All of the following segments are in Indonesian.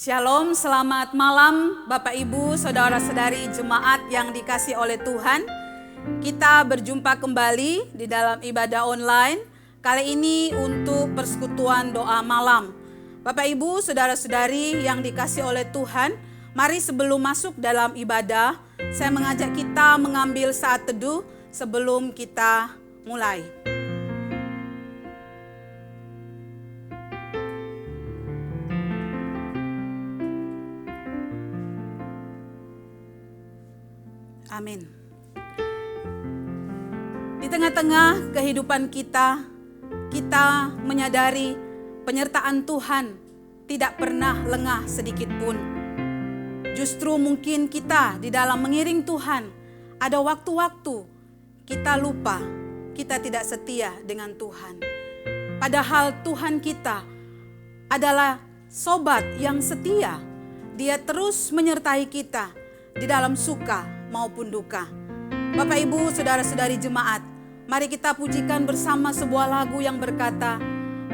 Shalom, selamat malam Bapak Ibu, Saudara-saudari jemaat yang dikasihi oleh Tuhan. Kita berjumpa kembali di dalam ibadah online. Kali ini untuk persekutuan doa malam. Bapak Ibu, Saudara-saudari yang dikasihi oleh Tuhan, mari sebelum masuk dalam ibadah, saya mengajak kita mengambil saat teduh sebelum kita mulai. Amin. Di tengah-tengah kehidupan kita menyadari penyertaan Tuhan tidak pernah lengah sedikit pun. Justru mungkin kita di dalam mengiring Tuhan, ada waktu-waktu kita lupa, kita tidak setia dengan Tuhan. Padahal Tuhan kita adalah sobat yang setia. Dia terus menyertai kita di dalam suka maupun duka. Bapak Ibu, Saudara-saudari jemaat, mari kita pujikan bersama sebuah lagu yang berkata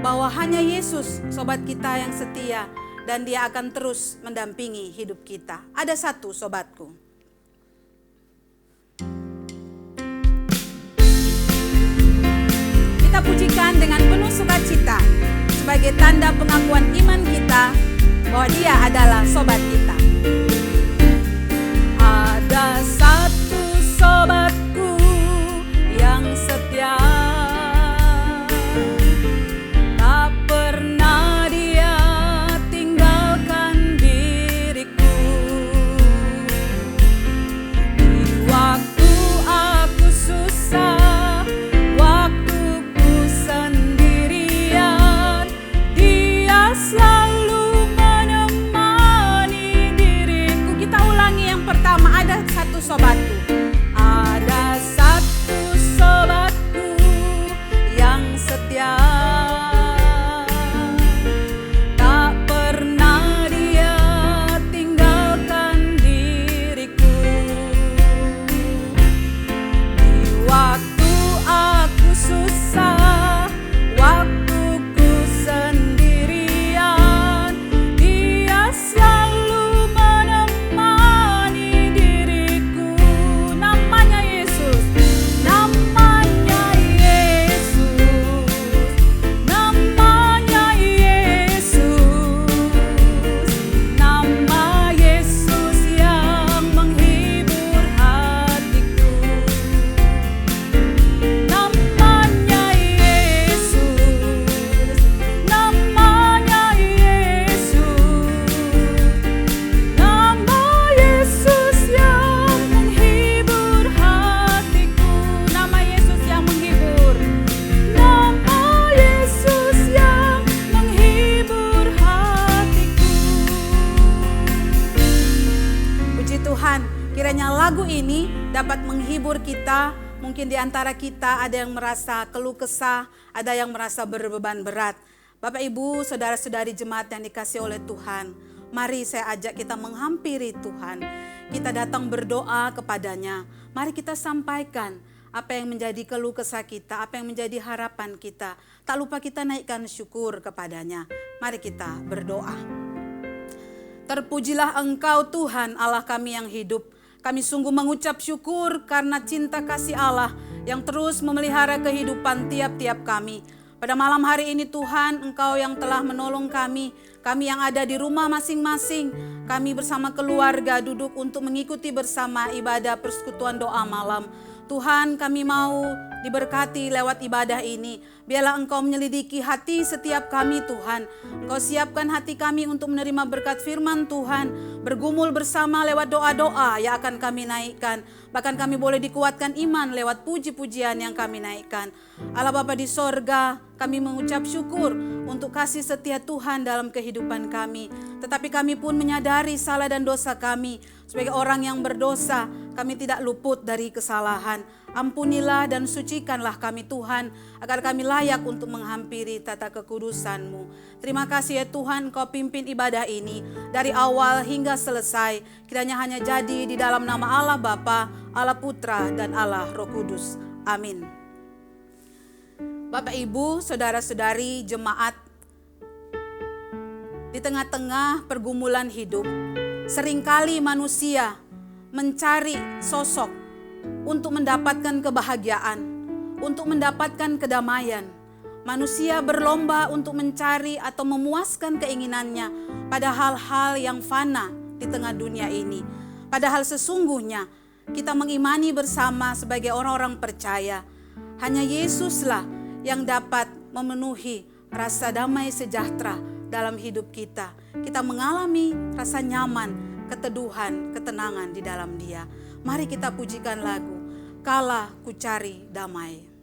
bahwa hanya Yesus sobat kita yang setia dan Dia akan terus mendampingi hidup kita. Ada satu sobatku. Kita pujikan dengan penuh sukacita sebagai tanda pengakuan iman kita bahwa Dia adalah sobat kita. Ada satu sobatku yang setia, tak pernah dia tinggalkan diriku. Di waktu aku susah, waktuku sendirian, dia selalu menemani diriku. Kita ulangi yang pertama, ada satu sobatku. Ada satu sobatku yang setia, tak pernah dia tinggalkan diriku. Di waktu aku susah, waktuku sendirian, dia selalu menemani diriku. Namanya Yesus, namanya Yesus, namanya Yesus, nama Yesus yang menghibur hatiku. Namanya Yesus, namanya Yesus, nama Yesus yang menghibur hatiku. Nama Yesus yang menghibur, nama Yesus yang menghibur hatiku. Puji Tuhan, kiranya lagu ini dapat menghibur kita. Mungkin di antara kita ada yang merasa keluh kesah, ada yang merasa berbeban berat. Bapak Ibu, Saudara-saudari jemaat yang dikasihi oleh Tuhan, mari saya ajak kita menghampiri Tuhan. Kita datang berdoa kepadanya. Mari kita sampaikan apa yang menjadi keluh kesah kita, apa yang menjadi harapan kita. Tak lupa kita naikkan syukur kepadanya. Mari kita berdoa. Terpujilah Engkau Tuhan Allah kami yang hidup. Kami sungguh mengucap syukur karena cinta kasih Allah yang terus memelihara kehidupan tiap-tiap kami. Pada malam hari ini Tuhan, Engkau yang telah menolong kami yang ada di rumah masing-masing. Kami bersama keluarga duduk untuk mengikuti bersama ibadah persekutuan doa malam. Tuhan, kami mau diberkati lewat ibadah ini. Biarlah Engkau menyelidiki hati setiap kami Tuhan. Engkau siapkan hati kami untuk menerima berkat firman Tuhan. Bergumul bersama lewat doa-doa yang akan kami naikkan. Bahkan kami boleh dikuatkan iman lewat puji-pujian yang kami naikkan. Allah Bapa di sorga, kami mengucap syukur untuk kasih setia Tuhan dalam kehidupan kami. Tetapi kami pun menyadari salah dan dosa kami. Sebagai orang yang berdosa, kami tidak luput dari kesalahan. Ampunilah dan sucikanlah kami Tuhan, agar kami layak untuk menghampiri tata kekudusan-Mu. Terima kasih ya Tuhan, Kau pimpin ibadah ini dari awal hingga selesai. Kiranya hanya jadi di dalam nama Allah Bapa, Allah Putra, dan Allah Roh Kudus. Amin. Bapak Ibu, Saudara-saudari jemaat, di Di tengah-tengah pergumulan hidup, seringkali manusia mencari sosok untuk mendapatkan kebahagiaan, untuk mendapatkan kedamaian. Manusia berlomba untuk mencari atau memuaskan keinginannya pada hal-hal yang fana di tengah dunia ini. Padahal sesungguhnya kita mengimani bersama sebagai orang-orang percaya, hanya Yesuslah yang dapat memenuhi rasa damai sejahtera dalam hidup kita. Kita mengalami rasa nyaman, keteduhan, ketenangan di dalam Dia. Mari kita pujikan lagu Kala Ku Cari Damai.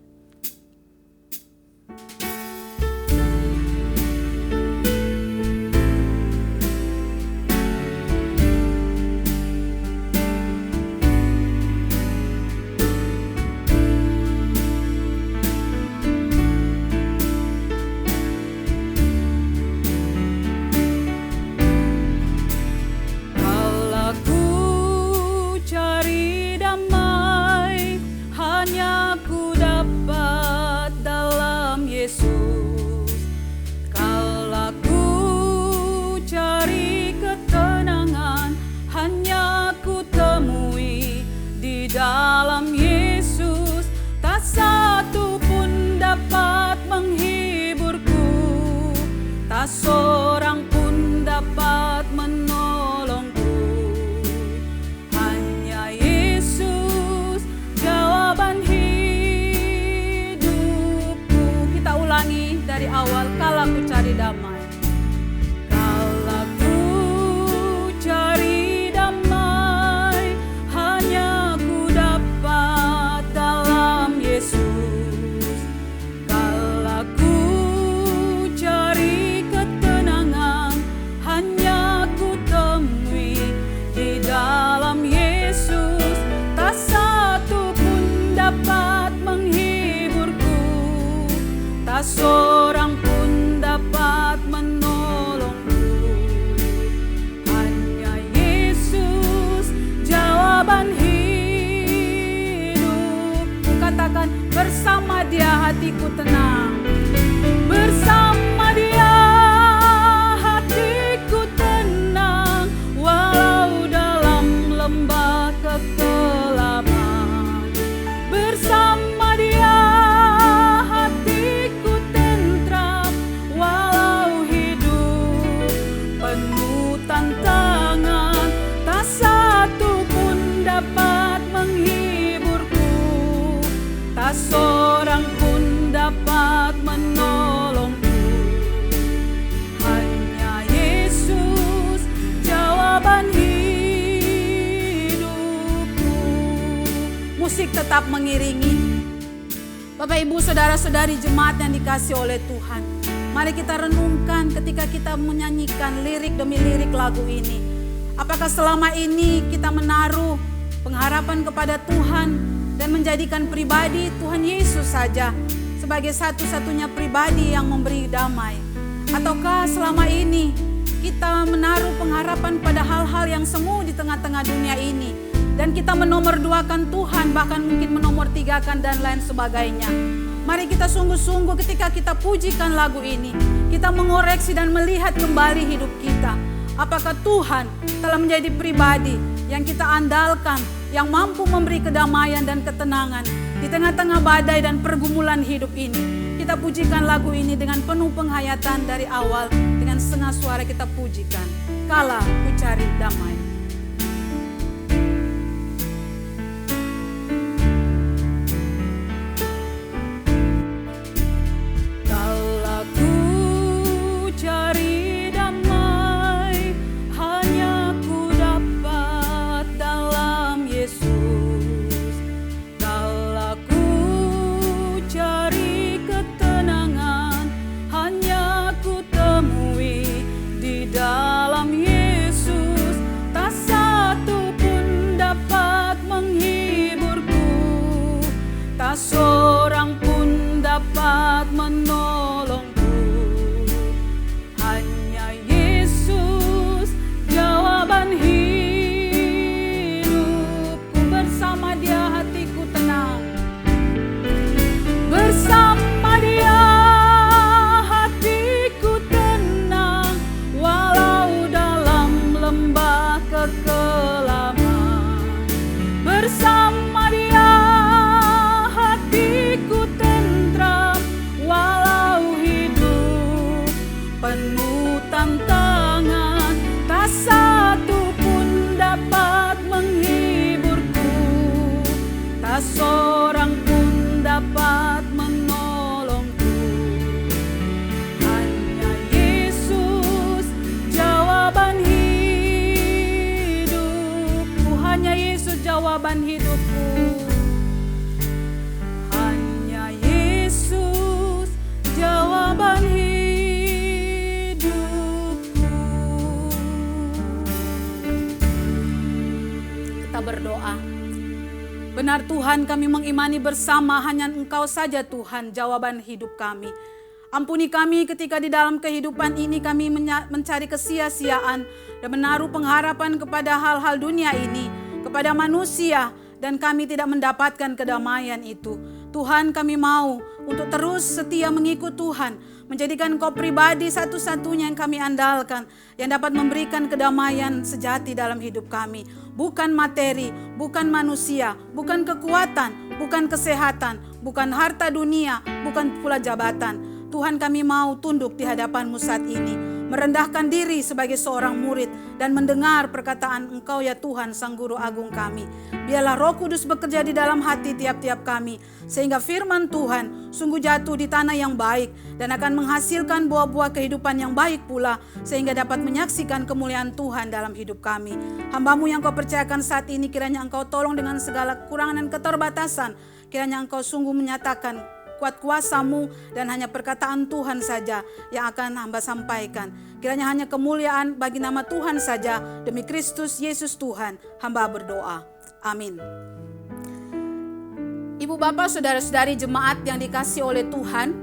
Dalam Yesus tak satu pun dapat menghiburku, tak seorang pun dapat menolongku. Hanya Yesus jawaban hidupku. Kita ulangi dari awal, kala ku cari damai. Kala ku cari damai, hanya ku dapat dalam Yesus. Kala ku cari ketenangan, hanya ku temui di dalam Yesus. Tak satu pun dapat menghiburku, tak seorang pun dapat menolongku. Hanya Yesus jawaban hidup. Katakan, bersama Dia hatiku tenang. Bersama Dia hatiku tenang, walau dalam lembah kekelaman. Bersama Dia hatiku tentram, walau hidup penuh tantangan. Tak satu pun dapat menghiburku, tak seorang pun dapat menolongku. Hanya Yesus jawaban hidupku. Musik tetap mengiringi. Bapak, Ibu, saudara-saudari jemaat yang dikasihi oleh Tuhan, mari kita renungkan ketika kita menyanyikan lirik demi lirik lagu ini. Apakah selama ini kita menaruh pengharapan kepada Tuhan dan menjadikan pribadi Tuhan Yesus saja sebagai satu-satunya pribadi yang memberi damai? Ataukah selama ini kita menaruh pengharapan pada hal-hal yang semu di tengah-tengah dunia ini dan kita menomorduakan Tuhan, bahkan mungkin menomortigakan dan lain sebagainya? Mari kita sungguh-sungguh ketika kita pujikan lagu ini, kita mengoreksi dan melihat kembali hidup kita. Apakah Tuhan telah menjadi pribadi yang kita andalkan, yang mampu memberi kedamaian dan ketenangan di tengah-tengah badai dan pergumulan hidup ini? Kita pujikan lagu ini dengan penuh penghayatan dari awal, dengan setengah suara kita pujikan. Kala ku cari damai. Kala ku cari damai, hanya ku dapat dalam Yesus. Kala ku cari ketenangan, hanya ku temui di dalam Yesus. Tak satu pun dapat menghiburku, tak seorang pun dapat menolongku. Hanya Yesus jawaban hidupku. Bersama Dia hatiku tenang. Bersama Dia hatiku tenang, walau Benar Tuhan, kami mengimani bersama hanya Engkau saja Tuhan jawaban hidup kami. Ampuni kami ketika di dalam kehidupan ini kami mencari kesia-siaan dan menaruh pengharapan kepada hal-hal dunia ini, kepada manusia, dan kami tidak mendapatkan kedamaian itu. Tuhan, kami mau untuk terus setia mengikut Tuhan, menjadikan Engkau pribadi satu-satunya yang kami andalkan, yang dapat memberikan kedamaian sejati dalam hidup kami. Bukan materi, bukan manusia, bukan kekuatan, bukan kesehatan, bukan harta dunia, bukan pula jabatan. Tuhan, kami mau tunduk di hadapan-Mu saat ini, merendahkan diri sebagai seorang murid dan mendengar perkataan Engkau ya Tuhan, Sang Guru Agung kami. Biarlah Roh Kudus bekerja di dalam hati tiap-tiap kami, sehingga firman Tuhan sungguh jatuh di tanah yang baik dan akan menghasilkan buah-buah kehidupan yang baik pula, sehingga dapat menyaksikan kemuliaan Tuhan dalam hidup kami. Hamba-Mu yang Kau percayakan saat ini, kiranya Engkau tolong dengan segala kekurangan dan keterbatasan. Kiranya Engkau sungguh menyatakan kuat kuasa-Mu dan hanya perkataan Tuhan saja yang akan hamba sampaikan. Kiranya hanya kemuliaan bagi nama Tuhan saja, demi Kristus Yesus Tuhan, hamba berdoa. Amin. Ibu bapak saudara-saudari jemaat yang dikasihi oleh Tuhan,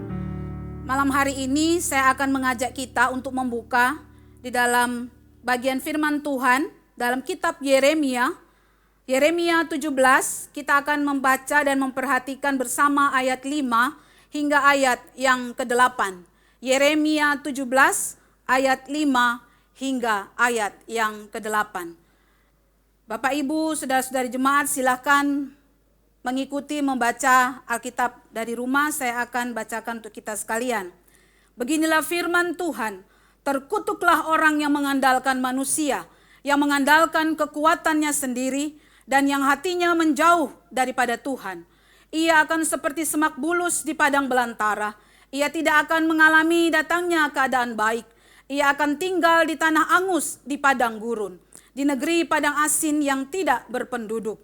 malam hari ini saya akan mengajak kita untuk membuka di dalam bagian firman Tuhan dalam kitab Yeremia 17, kita akan membaca dan memperhatikan bersama ayat 5 hingga ayat yang ke-8. Yeremia 17 ayat 5 hingga ayat yang ke-8. Bapak Ibu, saudara-saudari jemaat, silakan mengikuti membaca Alkitab dari rumah. Saya akan bacakan untuk kita sekalian. Beginilah firman Tuhan, terkutuklah orang yang mengandalkan manusia, yang mengandalkan kekuatannya sendiri, dan yang hatinya menjauh daripada Tuhan. Ia akan seperti semak bulus di padang belantara. Ia tidak akan mengalami datangnya keadaan baik. Ia akan tinggal di tanah angus di padang gurun, di negeri padang asin yang tidak berpenduduk.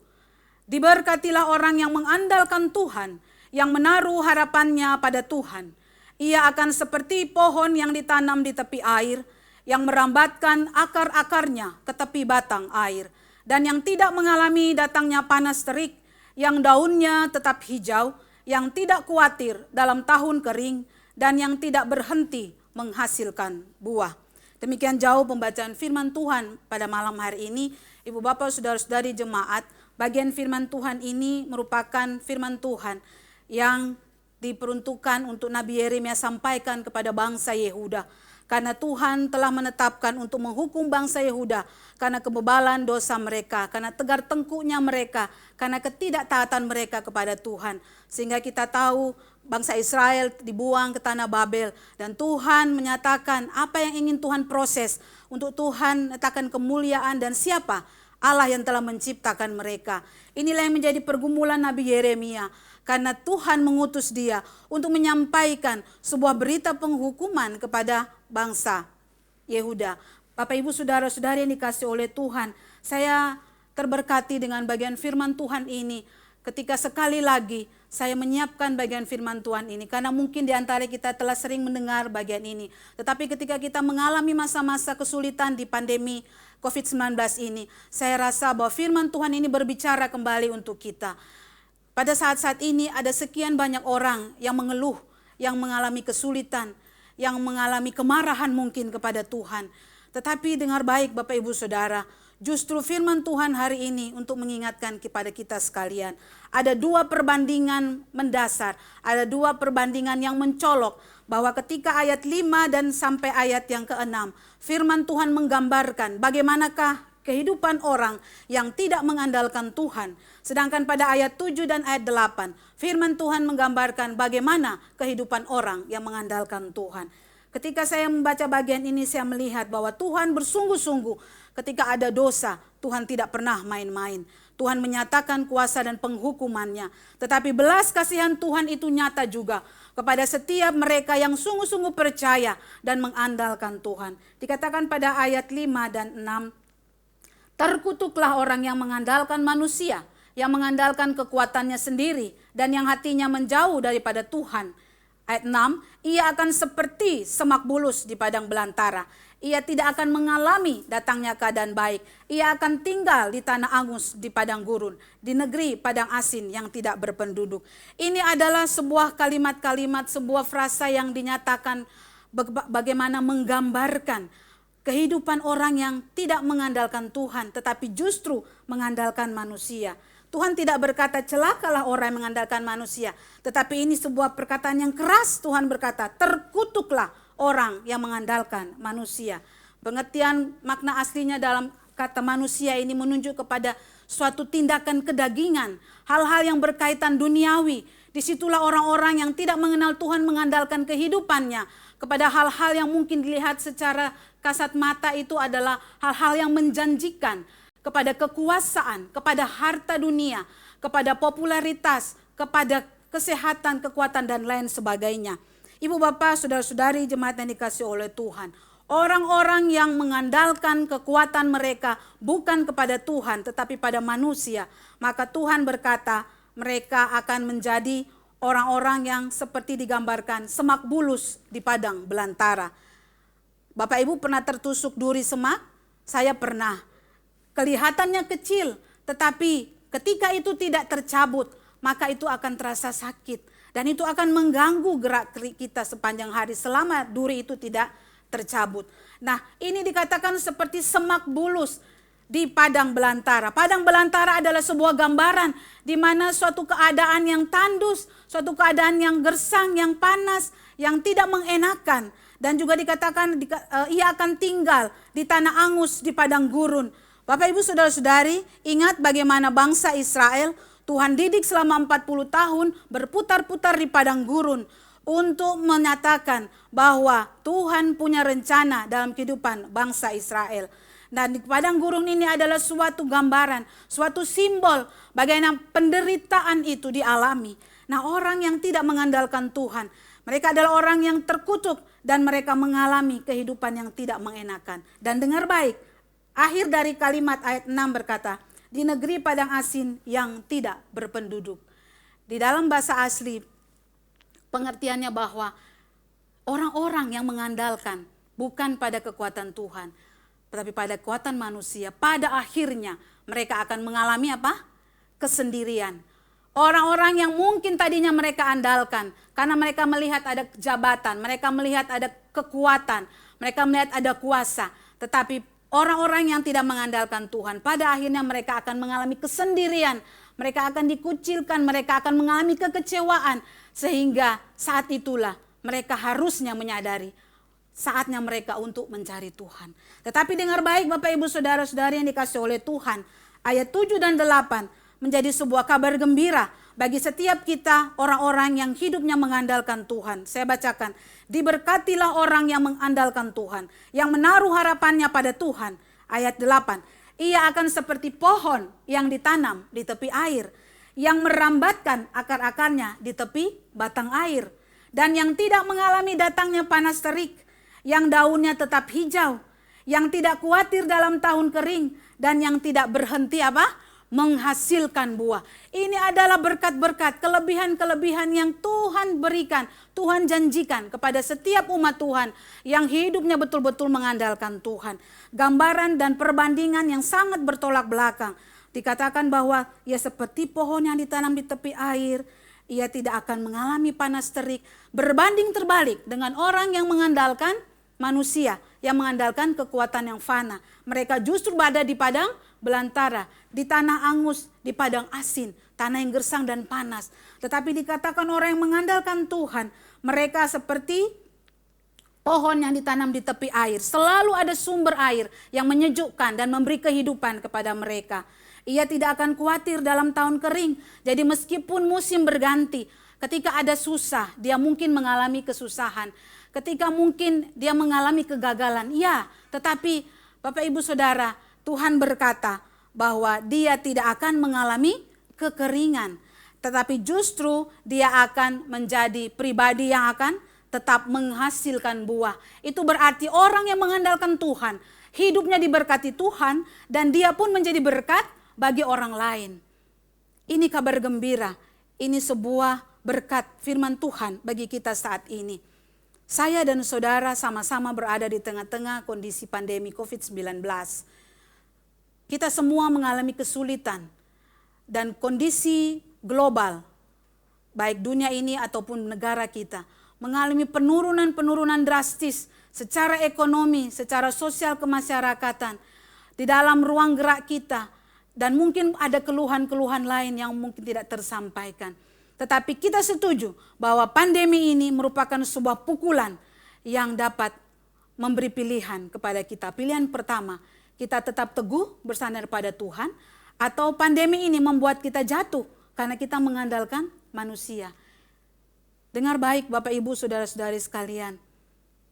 Diberkatilah orang yang mengandalkan Tuhan, yang menaruh harapannya pada Tuhan. Ia akan seperti pohon yang ditanam di tepi air, yang merambatkan akar-akarnya ke tepi batang air, dan yang tidak mengalami datangnya panas terik, yang daunnya tetap hijau, yang tidak khawatir dalam tahun kering, dan yang tidak berhenti menghasilkan buah. Demikian jauh pembacaan firman Tuhan pada malam hari ini. Ibu bapak saudara-saudari jemaat, bagian firman Tuhan ini merupakan firman Tuhan yang diperuntukkan untuk Nabi Yeremia sampaikan kepada bangsa Yehuda. Karena Tuhan telah menetapkan untuk menghukum bangsa Yehuda karena kebebalan dosa mereka, karena tegar tengkuknya mereka, karena ketidaktaatan mereka kepada Tuhan. Sehingga kita tahu bangsa Israel dibuang ke tanah Babel, dan Tuhan menyatakan apa yang ingin Tuhan proses untuk Tuhan letakkan kemuliaan dan siapa Allah yang telah menciptakan mereka. Inilah yang menjadi pergumulan Nabi Yeremia. Karena Tuhan mengutus dia untuk menyampaikan sebuah berita penghukuman kepada bangsa Yehuda. Bapak Ibu saudara-saudari yang dikasihi oleh Tuhan, saya terberkati dengan bagian firman Tuhan ini. Ketika sekali lagi saya menyiapkan bagian firman Tuhan ini, karena mungkin di antara kita telah sering mendengar bagian ini. Tetapi ketika kita mengalami masa-masa kesulitan di pandemi COVID-19 ini, saya rasa bahwa firman Tuhan ini berbicara kembali untuk kita. Pada saat-saat ini ada sekian banyak orang yang mengeluh, yang mengalami kesulitan, yang mengalami kemarahan mungkin kepada Tuhan. Tetapi dengar baik Bapak Ibu Saudara, justru firman Tuhan hari ini untuk mengingatkan kepada kita sekalian. Ada dua perbandingan mendasar, ada dua perbandingan yang mencolok, bahwa ketika ayat 5 dan sampai ayat yang ke-6, firman Tuhan menggambarkan bagaimanakah kehidupan orang yang tidak mengandalkan Tuhan. Sedangkan pada ayat 7 dan ayat 8, firman Tuhan menggambarkan bagaimana kehidupan orang yang mengandalkan Tuhan. Ketika saya membaca bagian ini, saya melihat bahwa Tuhan bersungguh-sungguh ketika ada dosa, Tuhan tidak pernah main-main. Tuhan menyatakan kuasa dan penghukumannya. Tetapi belas kasihan Tuhan itu nyata juga kepada setiap mereka yang sungguh-sungguh percaya dan mengandalkan Tuhan. Dikatakan pada ayat 5 dan 6, terkutuklah orang yang mengandalkan manusia, yang mengandalkan kekuatannya sendiri, dan yang hatinya menjauh daripada Tuhan. Ayat 6, ia akan seperti semak bulus di padang belantara. Ia tidak akan mengalami datangnya keadaan baik. Ia akan tinggal di tanah angus, di padang gurun, di negeri padang asin yang tidak berpenduduk. Ini adalah sebuah kalimat-kalimat, sebuah frasa yang dinyatakan bagaimana menggambarkan kehidupan orang yang tidak mengandalkan Tuhan, tetapi justru mengandalkan manusia. Tuhan tidak berkata celakalah orang yang mengandalkan manusia, tetapi ini sebuah perkataan yang keras. Tuhan berkata terkutuklah orang yang mengandalkan manusia. Pengertian makna aslinya dalam kata manusia ini menunjuk kepada suatu tindakan kedagingan, hal-hal yang berkaitan duniawi. Disitulah orang-orang yang tidak mengenal Tuhan mengandalkan kehidupannya kepada hal-hal yang mungkin dilihat secara kasat mata itu adalah hal-hal yang menjanjikan, kepada kekuasaan, kepada harta dunia, kepada popularitas, kepada kesehatan, kekuatan dan lain sebagainya. Ibu bapak, saudara-saudari jemaat yang dikasihi oleh Tuhan, orang-orang yang mengandalkan kekuatan mereka bukan kepada Tuhan tetapi pada manusia, maka Tuhan berkata mereka akan menjadi orang-orang yang seperti digambarkan semak bulus di padang belantara. Bapak ibu pernah tertusuk duri semak? Saya pernah. Kelihatannya kecil, tetapi ketika itu tidak tercabut, maka itu akan terasa sakit. Dan itu akan mengganggu gerak kita sepanjang hari selama duri itu tidak tercabut. Nah, ini dikatakan seperti semak bulus di padang belantara. Padang belantara adalah sebuah gambaran di mana suatu keadaan yang tandus, suatu keadaan yang gersang, yang panas, yang tidak mengenakan. Dan juga dikatakan ia akan tinggal di tanah angus, di padang gurun. Bapak ibu saudara-saudari, ingat bagaimana bangsa Israel Tuhan didik selama 40 tahun berputar-putar di padang gurun untuk menyatakan bahwa Tuhan punya rencana dalam kehidupan bangsa Israel. Dan di padang gurun ini adalah suatu gambaran, suatu simbol bagaimana penderitaan itu dialami. Nah, orang yang tidak mengandalkan Tuhan, mereka adalah orang yang terkutuk dan mereka mengalami kehidupan yang tidak mengenakan. Dan dengar baik, akhir dari kalimat ayat 6 berkata, di negeri padang asin yang tidak berpenduduk. Di dalam bahasa asli, pengertiannya bahwa orang-orang yang mengandalkan bukan pada kekuatan Tuhan, tetapi pada kekuatan manusia, pada akhirnya mereka akan mengalami apa? Kesendirian. Orang-orang yang mungkin tadinya mereka andalkan, karena mereka melihat ada jabatan, mereka melihat ada kekuatan, mereka melihat ada kuasa, tetapi orang-orang yang tidak mengandalkan Tuhan, pada akhirnya mereka akan mengalami kesendirian, mereka akan dikucilkan, mereka akan mengalami kekecewaan, sehingga saat itulah mereka harusnya menyadari saatnya mereka untuk mencari Tuhan. Tetapi dengar baik Bapak Ibu Saudara-saudari yang dikasihi oleh Tuhan, ayat 7 dan 8 menjadi sebuah kabar gembira bagi setiap kita orang-orang yang hidupnya mengandalkan Tuhan. Saya bacakan, diberkatilah orang yang mengandalkan Tuhan, yang menaruh harapannya pada Tuhan. Ayat 8, ia akan seperti pohon yang ditanam di tepi air, yang merambatkan akar-akarnya di tepi batang air, dan yang tidak mengalami datangnya panas terik, yang daunnya tetap hijau, yang tidak khawatir dalam tahun kering, dan yang tidak berhenti apa? Menghasilkan buah. Ini adalah berkat-berkat, kelebihan-kelebihan yang Tuhan berikan, Tuhan janjikan kepada setiap umat Tuhan yang hidupnya betul-betul mengandalkan Tuhan. Gambaran dan perbandingan yang sangat bertolak belakang. Dikatakan bahwa ia seperti pohon yang ditanam di tepi air, ia tidak akan mengalami panas terik, berbanding terbalik dengan orang yang mengandalkan manusia, yang mengandalkan kekuatan yang fana. Mereka justru berada di padang belantara, di tanah angus, di padang asin, tanah yang gersang dan panas. Tetapi dikatakan orang yang mengandalkan Tuhan, mereka seperti pohon yang ditanam di tepi air. Selalu ada sumber air yang menyejukkan dan memberi kehidupan kepada mereka. Ia tidak akan khawatir dalam tahun kering. Jadi meskipun musim berganti, ketika ada susah, dia mungkin mengalami kesusahan. Ketika mungkin dia mengalami kegagalan, ya, tetapi Bapak Ibu Saudara, Tuhan berkata bahwa dia tidak akan mengalami kekeringan, tetapi justru dia akan menjadi pribadi yang akan tetap menghasilkan buah. Itu berarti orang yang mengandalkan Tuhan, hidupnya diberkati Tuhan, dan dia pun menjadi berkat bagi orang lain. Ini kabar gembira, ini sebuah berkat firman Tuhan bagi kita saat ini. Saya dan saudara sama-sama berada di tengah-tengah kondisi pandemi COVID-19. Kita semua mengalami kesulitan dan kondisi global, baik dunia ini ataupun negara kita, mengalami penurunan drastis secara ekonomi, secara sosial kemasyarakatan, di dalam ruang gerak kita, dan mungkin ada keluhan-keluhan lain yang mungkin tidak tersampaikan. Tetapi kita setuju bahwa pandemi ini merupakan sebuah pukulan yang dapat memberi pilihan kepada kita. Pilihan pertama, kita tetap teguh bersandar pada Tuhan, atau pandemi ini membuat kita jatuh karena kita mengandalkan manusia. Dengar baik Bapak Ibu saudara-saudari sekalian.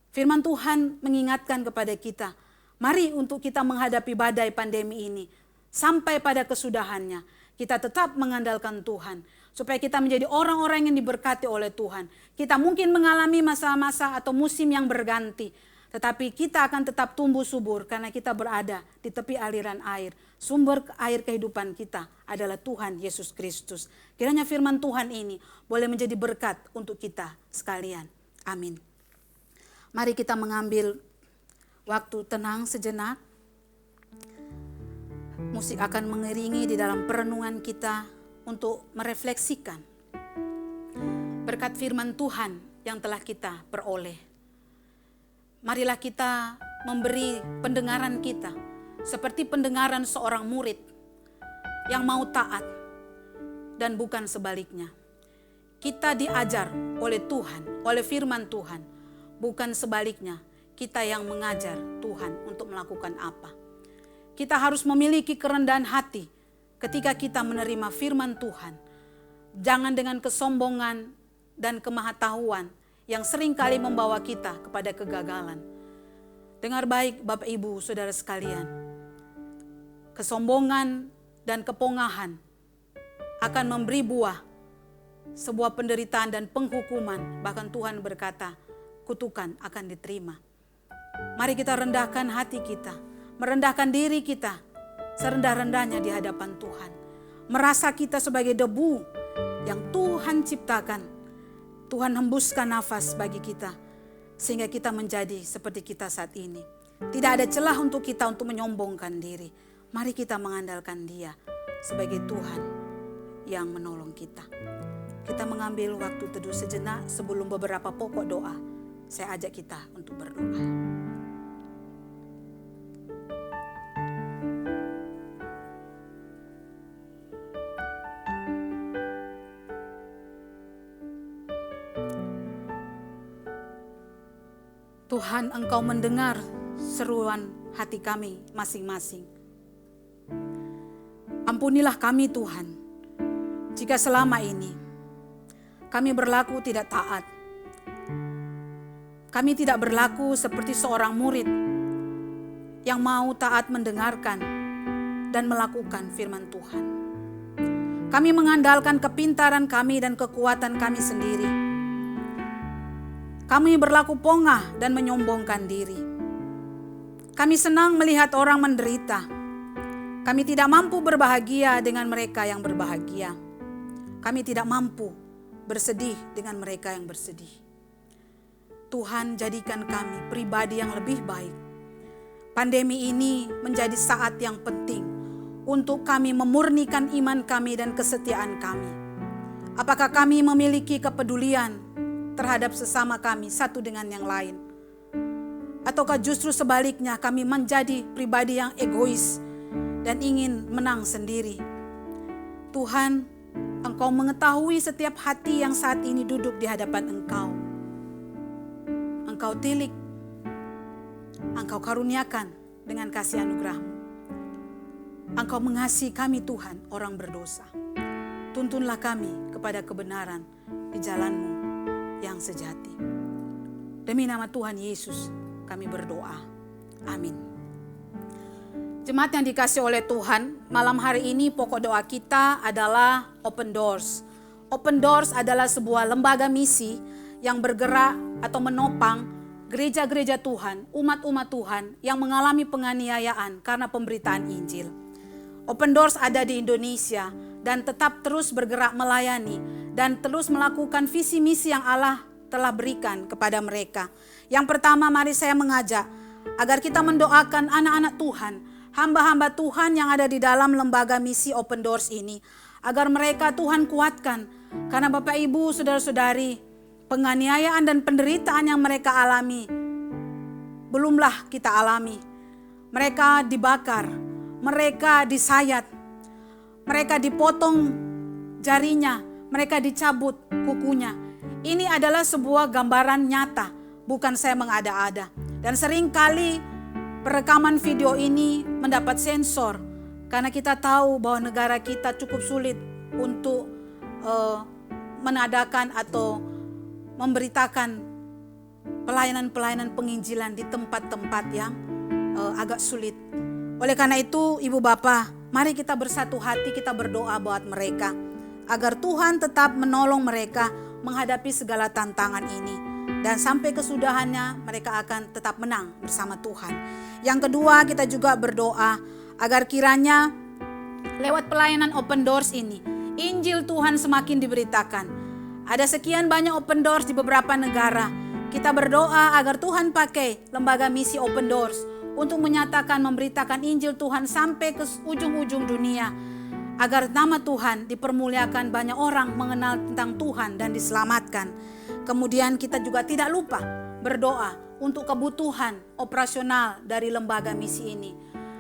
Firman Tuhan mengingatkan kepada kita, mari untuk kita menghadapi badai pandemi ini sampai pada kesudahannya. Kita tetap mengandalkan Tuhan supaya kita menjadi orang-orang yang diberkati oleh Tuhan. Kita mungkin mengalami masa-masa atau musim yang berganti, tetapi kita akan tetap tumbuh subur karena kita berada di tepi aliran air. Sumber air kehidupan kita adalah Tuhan Yesus Kristus. Kiranya firman Tuhan ini boleh menjadi berkat untuk kita sekalian. Amin. Mari kita mengambil waktu tenang sejenak. Musik akan mengiringi di dalam perenungan kita untuk merefleksikan berkat firman Tuhan yang telah kita peroleh. Marilah kita memberi pendengaran kita seperti pendengaran seorang murid yang mau taat dan bukan sebaliknya. Kita diajar oleh Tuhan, oleh firman Tuhan, bukan sebaliknya. Kita yang mengajar Tuhan untuk melakukan apa. Kita harus memiliki kerendahan hati ketika kita menerima firman Tuhan. Jangan dengan kesombongan dan kemahatauan yang seringkali membawa kita kepada kegagalan. Dengar baik Bapak Ibu saudara sekalian. Kesombongan dan kepongahan akan memberi buah, sebuah penderitaan dan penghukuman. Bahkan Tuhan berkata, kutukan akan diterima. Mari kita rendahkan hati kita, merendahkan diri kita serendah-rendahnya di hadapan Tuhan. Merasa kita sebagai debu yang Tuhan ciptakan. Tuhan hembuskan nafas bagi kita sehingga kita menjadi seperti kita saat ini. Tidak ada celah untuk kita untuk menyombongkan diri. Mari kita mengandalkan Dia sebagai Tuhan yang menolong kita. Kita mengambil waktu teduh sejenak sebelum beberapa pokok doa. Saya ajak kita untuk berdoa. Tuhan, Engkau mendengar seruan hati kami masing-masing. Ampunilah kami Tuhan, jika selama ini kami berlaku tidak taat. Kami tidak berlaku seperti seorang murid yang mau taat mendengarkan dan melakukan firman Tuhan. Kami mengandalkan kepintaran kami dan kekuatan kami sendiri. Kami berlaku pongah dan menyombongkan diri. Kami senang melihat orang menderita. Kami tidak mampu berbahagia dengan mereka yang berbahagia. Kami tidak mampu bersedih dengan mereka yang bersedih. Tuhan, jadikan kami pribadi yang lebih baik. Pandemi ini menjadi saat yang penting untuk kami memurnikan iman kami dan kesetiaan kami. Apakah kami memiliki kepedulian terhadap sesama kami satu dengan yang lain? Ataukah justru sebaliknya kami menjadi pribadi yang egois dan ingin menang sendiri? Tuhan, Engkau mengetahui setiap hati yang saat ini duduk di hadapan Engkau. Engkau tilik, Engkau karuniakan dengan kasih anugerah-Mu. Engkau mengasihi kami Tuhan, orang berdosa. Tuntunlah kami kepada kebenaran di jalan-Mu yang sejati. Demi nama Tuhan Yesus kami berdoa. Amin. Jemaat yang dikasihi oleh Tuhan, malam hari ini pokok doa kita adalah Open Doors. Open Doors adalah sebuah lembaga misi yang bergerak atau menopang gereja-gereja Tuhan, umat-umat Tuhan yang mengalami penganiayaan karena pemberitaan Injil. Open Doors ada di Indonesia dan tetap terus bergerak melayani dan terus melakukan visi misi yang Allah telah berikan kepada mereka. Yang pertama, mari saya mengajak agar kita mendoakan anak-anak Tuhan, hamba-hamba Tuhan yang ada di dalam lembaga misi Open Doors ini, agar mereka Tuhan kuatkan. Karena Bapak Ibu, saudara-saudari, penganiayaan dan penderitaan yang mereka alami belumlah kita alami. Mereka dibakar, mereka disayat, mereka dipotong jarinya, mereka dicabut kukunya. Ini adalah sebuah gambaran nyata, bukan saya mengada-ada. Dan seringkali perekaman video ini mendapat sensor karena kita tahu bahwa negara kita cukup sulit untuk menadakan atau memberitakan pelayanan-pelayanan penginjilan di tempat-tempat yang agak sulit. Oleh karena itu, Ibu Bapak, mari kita bersatu hati, kita berdoa buat mereka agar Tuhan tetap menolong mereka menghadapi segala tantangan ini. Dan sampai kesudahannya mereka akan tetap menang bersama Tuhan. Yang kedua, kita juga berdoa agar kiranya lewat pelayanan Open Doors ini, Injil Tuhan semakin diberitakan. Ada sekian banyak Open Doors di beberapa negara. Kita berdoa agar Tuhan pakai lembaga misi Open Doors untuk menyatakan, memberitakan Injil Tuhan sampai ke ujung-ujung dunia. Agar nama Tuhan dipermuliakan, banyak orang mengenal tentang Tuhan dan diselamatkan. Kemudian kita juga tidak lupa berdoa untuk kebutuhan operasional dari lembaga misi ini.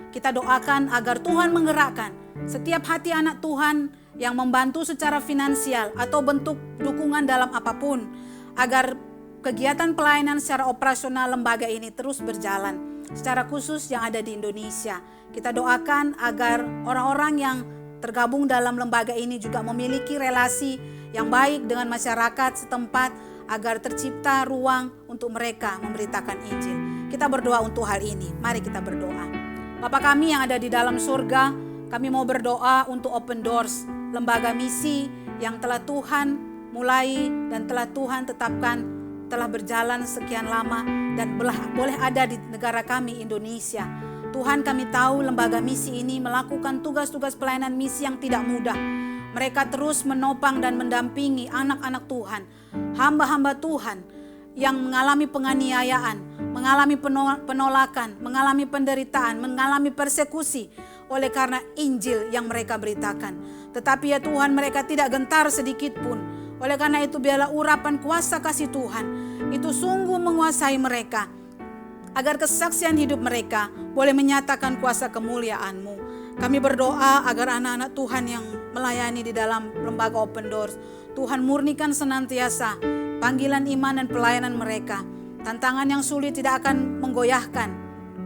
Kita doakan agar Tuhan menggerakkan setiap hati anak Tuhan yang membantu secara finansial atau bentuk dukungan dalam apapun, agar kegiatan pelayanan secara operasional lembaga ini terus berjalan, secara khusus yang ada di Indonesia. Kita doakan agar orang-orang yang tergabung dalam lembaga ini juga memiliki relasi yang baik dengan masyarakat setempat, agar tercipta ruang untuk mereka memberitakan Injil. Kita berdoa untuk hal ini. Mari kita berdoa. Bapa kami yang ada di dalam surga, kami mau berdoa untuk Open Doors, lembaga misi yang telah Tuhan mulai dan telah Tuhan tetapkan, telah berjalan sekian lama dan boleh ada di negara kami Indonesia. Tuhan, kami tahu lembaga misi ini melakukan tugas-tugas pelayanan misi yang tidak mudah. Mereka terus menopang dan mendampingi anak-anak Tuhan, hamba-hamba Tuhan yang mengalami penganiayaan, mengalami penolakan, mengalami penderitaan, mengalami persekusi oleh karena Injil yang mereka beritakan. Tetapi ya Tuhan, mereka tidak gentar sedikit pun. Oleh karena itu biarlah urapan kuasa kasih Tuhan itu sungguh menguasai mereka, agar kesaksian hidup mereka boleh menyatakan kuasa kemuliaan-Mu. Kami berdoa agar anak-anak Tuhan yang melayani di dalam lembaga Open Doors, Tuhan murnikan senantiasa panggilan iman dan pelayanan mereka. Tantangan yang sulit tidak akan menggoyahkan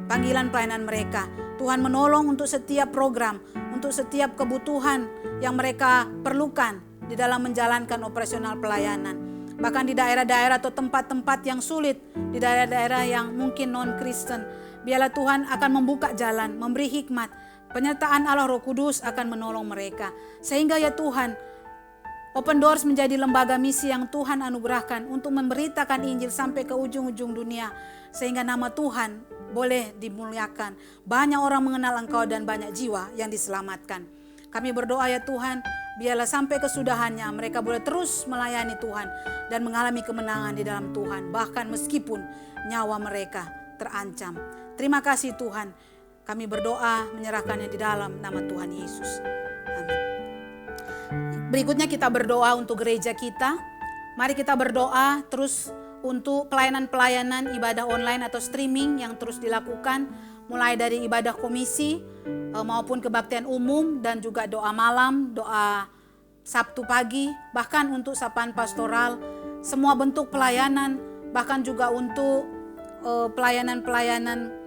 panggilan pelayanan mereka. Tuhan menolong untuk setiap program, untuk setiap kebutuhan yang mereka perlukan di dalam menjalankan operasional pelayanan. Bahkan di daerah-daerah atau tempat-tempat yang sulit, di daerah-daerah yang mungkin non-Kristen, biarlah Tuhan akan membuka jalan, memberi hikmat. Penyertaan Allah Roh Kudus akan menolong mereka. Sehingga ya Tuhan, Open Doors menjadi lembaga misi yang Tuhan anugerahkan untuk memberitakan Injil sampai ke ujung-ujung dunia. Sehingga nama Tuhan boleh dimuliakan. Banyak orang mengenal Engkau dan banyak jiwa yang diselamatkan. Kami berdoa ya Tuhan, biarlah sampai kesudahannya mereka boleh terus melayani Tuhan dan mengalami kemenangan di dalam Tuhan. Bahkan meskipun nyawa mereka terancam. Terima kasih Tuhan. Kami berdoa menyerahkannya di dalam nama Tuhan Yesus. Amin. Berikutnya kita berdoa untuk gereja kita. Mari kita berdoa terus untuk pelayanan-pelayanan ibadah online atau streaming yang terus dilakukan. Mulai dari ibadah komisi maupun kebaktian umum dan juga doa malam, doa Sabtu pagi. Bahkan untuk sapaan pastoral, semua bentuk pelayanan. Bahkan juga untuk pelayanan-pelayanan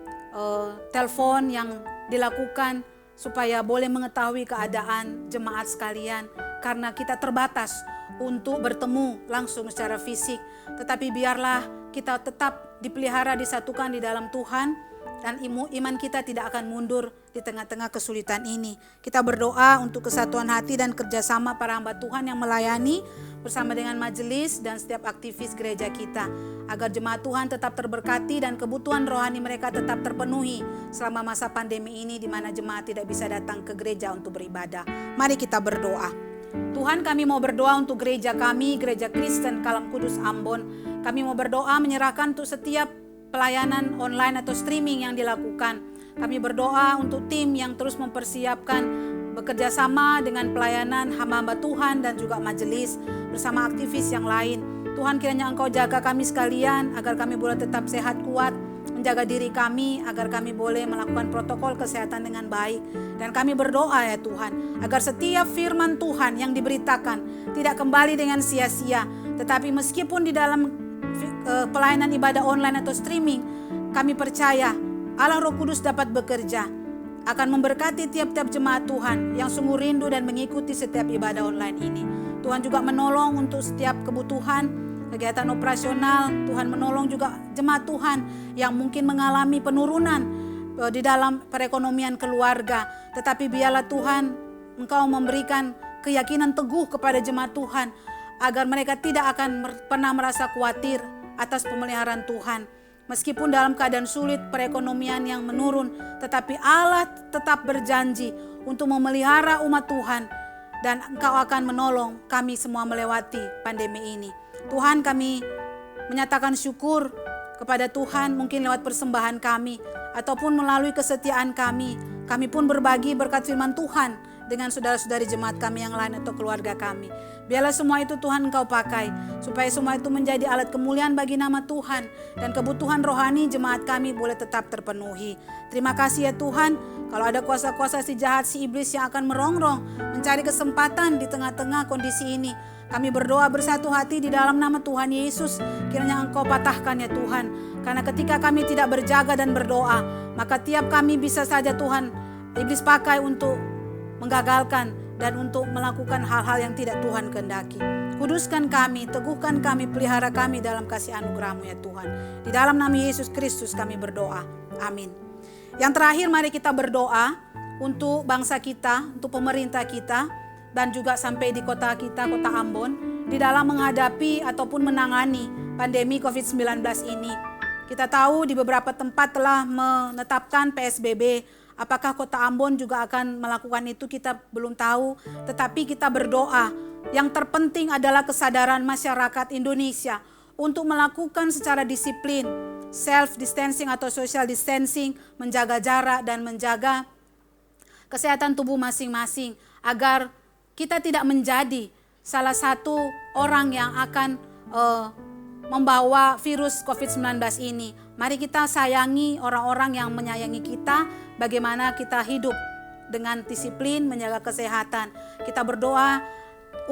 telepon yang dilakukan supaya boleh mengetahui keadaan jemaat sekalian, karena kita terbatas untuk bertemu langsung secara fisik. Tetapi biarlah kita tetap dipelihara, disatukan di dalam Tuhan, dan iman kita tidak akan mundur di tengah-tengah kesulitan ini. Kita berdoa untuk kesatuan hati dan kerjasama para hamba Tuhan yang melayani bersama dengan majelis dan setiap aktivis gereja kita, agar jemaat Tuhan tetap terberkati dan kebutuhan rohani mereka tetap terpenuhi selama masa pandemi ini, di mana jemaat tidak bisa datang ke gereja untuk beribadah. Mari kita berdoa. Tuhan, kami mau berdoa untuk gereja kami, Gereja Kristen Kalam Kudus Ambon. Kami mau berdoa menyerahkan untuk setiap pelayanan online atau streaming yang dilakukan. Kami berdoa untuk tim yang terus mempersiapkan bekerja sama dengan pelayanan hamba-hamba Tuhan dan juga majelis bersama aktivis yang lain. Tuhan, kiranya Engkau jaga kami sekalian agar kami boleh tetap sehat kuat, menjaga diri kami agar kami boleh melakukan protokol kesehatan dengan baik. Dan kami berdoa ya Tuhan, agar setiap firman Tuhan yang diberitakan tidak kembali dengan sia-sia. Tetapi meskipun di dalam pelayanan ibadah online atau streaming, kami percaya Allah Roh Kudus dapat bekerja, akan memberkati tiap-tiap jemaat Tuhan yang sungguh rindu dan mengikuti setiap ibadah online ini. Tuhan juga menolong untuk setiap kebutuhan, kegiatan operasional. Tuhan menolong juga jemaat Tuhan yang mungkin mengalami penurunan di dalam perekonomian keluarga. Tetapi biarlah Tuhan, Engkau memberikan keyakinan teguh kepada jemaat Tuhan, agar mereka tidak akan pernah merasa khawatir atas pemeliharaan Tuhan. Meskipun dalam keadaan sulit, perekonomian yang menurun, tetapi Allah tetap berjanji untuk memelihara umat Tuhan, dan Engkau akan menolong kami semua melewati pandemi ini. Tuhan, kami menyatakan syukur kepada Tuhan, mungkin lewat persembahan kami ataupun melalui kesetiaan kami. Kami pun berbagi berkat firman Tuhan dengan saudara-saudari jemaat kami yang lain atau keluarga kami. Biarlah semua itu Tuhan Engkau pakai, supaya semua itu menjadi alat kemuliaan bagi nama Tuhan, dan kebutuhan rohani jemaat kami boleh tetap terpenuhi. Terima kasih ya Tuhan, kalau ada kuasa-kuasa si jahat, si iblis yang akan merongrong, mencari kesempatan di tengah-tengah kondisi ini, kami berdoa bersatu hati di dalam nama Tuhan Yesus, kiranya Engkau patahkan ya Tuhan. Karena ketika kami tidak berjaga dan berdoa, maka tiap kami bisa saja Tuhan, iblis pakai untuk menggagalkan dan untuk melakukan hal-hal yang tidak Tuhan kehendaki. Kuduskan kami, teguhkan kami, pelihara kami dalam kasih anugerah-Mu ya Tuhan. Di dalam nama Yesus Kristus kami berdoa. Amin. Yang terakhir, mari kita berdoa untuk bangsa kita, untuk pemerintah kita, dan juga sampai di kota kita, kota Ambon, di dalam menghadapi ataupun menangani pandemi COVID-19 ini. Kita tahu di beberapa tempat telah menetapkan PSBB. Apakah kota Ambon juga akan melakukan itu, kita belum tahu. Tetapi kita berdoa, yang terpenting adalah kesadaran masyarakat Indonesia untuk melakukan secara disiplin self distancing atau social distancing, menjaga jarak dan menjaga kesehatan tubuh masing-masing, agar kita tidak menjadi salah satu orang yang akan membawa virus COVID-19 ini. Mari kita sayangi orang-orang yang menyayangi kita, bagaimana kita hidup dengan disiplin menjaga kesehatan. Kita berdoa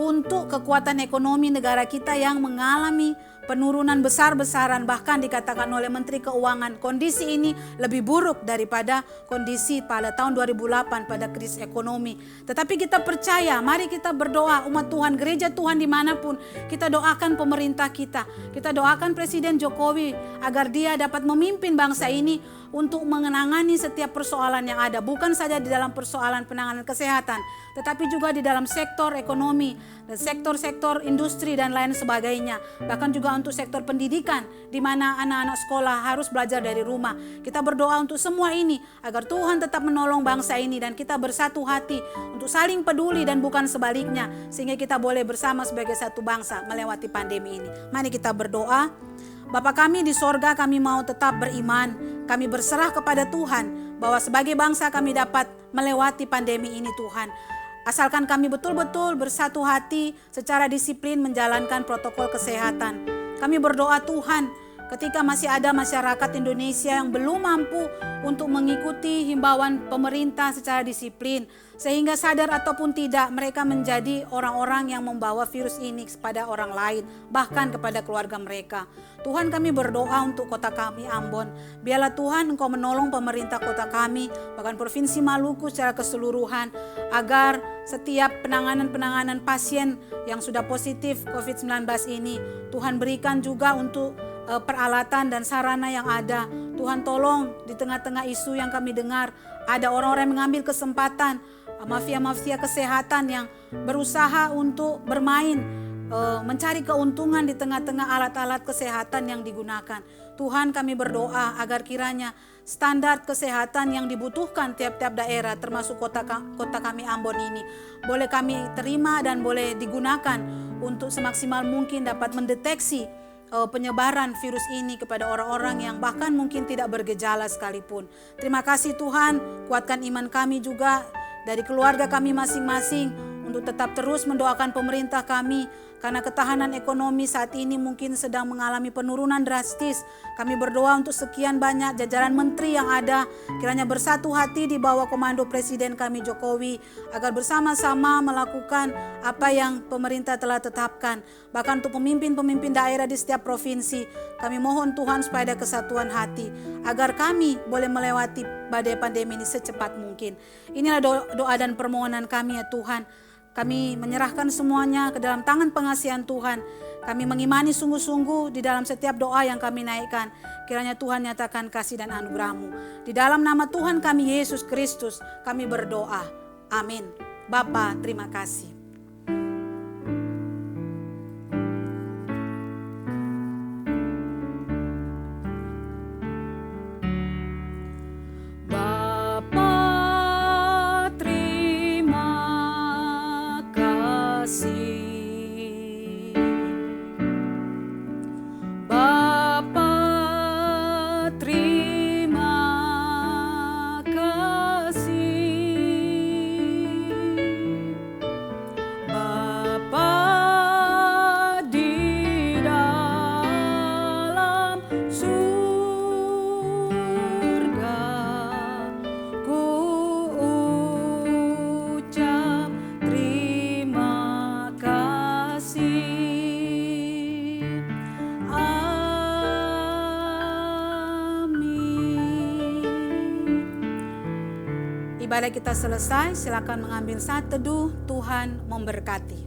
untuk kekuatan ekonomi negara kita yang mengalami penurunan besar-besaran, bahkan dikatakan oleh Menteri Keuangan kondisi ini lebih buruk daripada kondisi pada tahun 2008 pada krisis ekonomi. Tetapi kita percaya, mari kita berdoa umat Tuhan, gereja Tuhan dimanapun, kita doakan pemerintah kita doakan Presiden Jokowi agar dia dapat memimpin bangsa ini untuk menangani setiap persoalan yang ada, bukan saja di dalam persoalan penanganan kesehatan, tetapi juga di dalam sektor ekonomi dan sektor-sektor industri dan lain sebagainya, bahkan juga untuk sektor pendidikan di mana anak-anak sekolah harus belajar dari rumah. Kita berdoa untuk semua ini agar Tuhan tetap menolong bangsa ini dan kita bersatu hati untuk saling peduli dan bukan sebaliknya, sehingga kita boleh bersama sebagai satu bangsa melewati pandemi ini. Mari kita berdoa. Bapa kami di sorga, kami mau tetap beriman, kami berserah kepada Tuhan bahwa sebagai bangsa kami dapat melewati pandemi ini Tuhan. Asalkan kami betul-betul bersatu hati secara disiplin menjalankan protokol kesehatan. Kami berdoa Tuhan, ketika masih ada masyarakat Indonesia yang belum mampu untuk mengikuti himbauan pemerintah secara disiplin, sehingga sadar ataupun tidak mereka menjadi orang-orang yang membawa virus ini kepada orang lain, bahkan kepada keluarga mereka. Tuhan, kami berdoa untuk kota kami Ambon. Biarlah Tuhan Engkau menolong pemerintah kota kami, bahkan Provinsi Maluku secara keseluruhan, agar setiap penanganan pasien yang sudah positif COVID-19 ini, Tuhan berikan juga untuk peralatan dan sarana yang ada. Tuhan tolong di tengah-tengah isu yang kami dengar, ada orang-orang yang mengambil kesempatan, mafia-mafia kesehatan yang berusaha untuk bermain mencari keuntungan di tengah-tengah alat-alat kesehatan yang digunakan. Tuhan, kami berdoa agar kiranya standar kesehatan yang dibutuhkan tiap-tiap daerah termasuk kota kami Ambon ini boleh kami terima dan boleh digunakan untuk semaksimal mungkin dapat mendeteksi penyebaran virus ini kepada orang-orang yang bahkan mungkin tidak bergejala sekalipun. Terima kasih Tuhan, kuatkan iman kami juga dari keluarga kami masing-masing untuk tetap terus mendoakan pemerintah kami karena ketahanan ekonomi saat ini mungkin sedang mengalami penurunan drastis. Kami berdoa untuk sekian banyak jajaran menteri yang ada, kiranya bersatu hati di bawah komando Presiden kami Jokowi agar bersama-sama melakukan apa yang pemerintah telah tetapkan. Bahkan untuk pemimpin-pemimpin daerah di setiap provinsi, kami mohon Tuhan supaya ada kesatuan hati agar kami boleh melewati badai pandemi ini secepat mungkin. Inilah doa dan permohonan kami ya Tuhan. Kami menyerahkan semuanya ke dalam tangan pengasihan Tuhan. Kami mengimani sungguh-sungguh di dalam setiap doa yang kami naikkan. Kiranya Tuhan nyatakan kasih dan anugerah-Mu. Di dalam nama Tuhan kami Yesus Kristus kami berdoa. Amin. Bapa, terima kasih. Ibadah kita selesai, silakan mengambil saat teduh. Tuhan memberkati.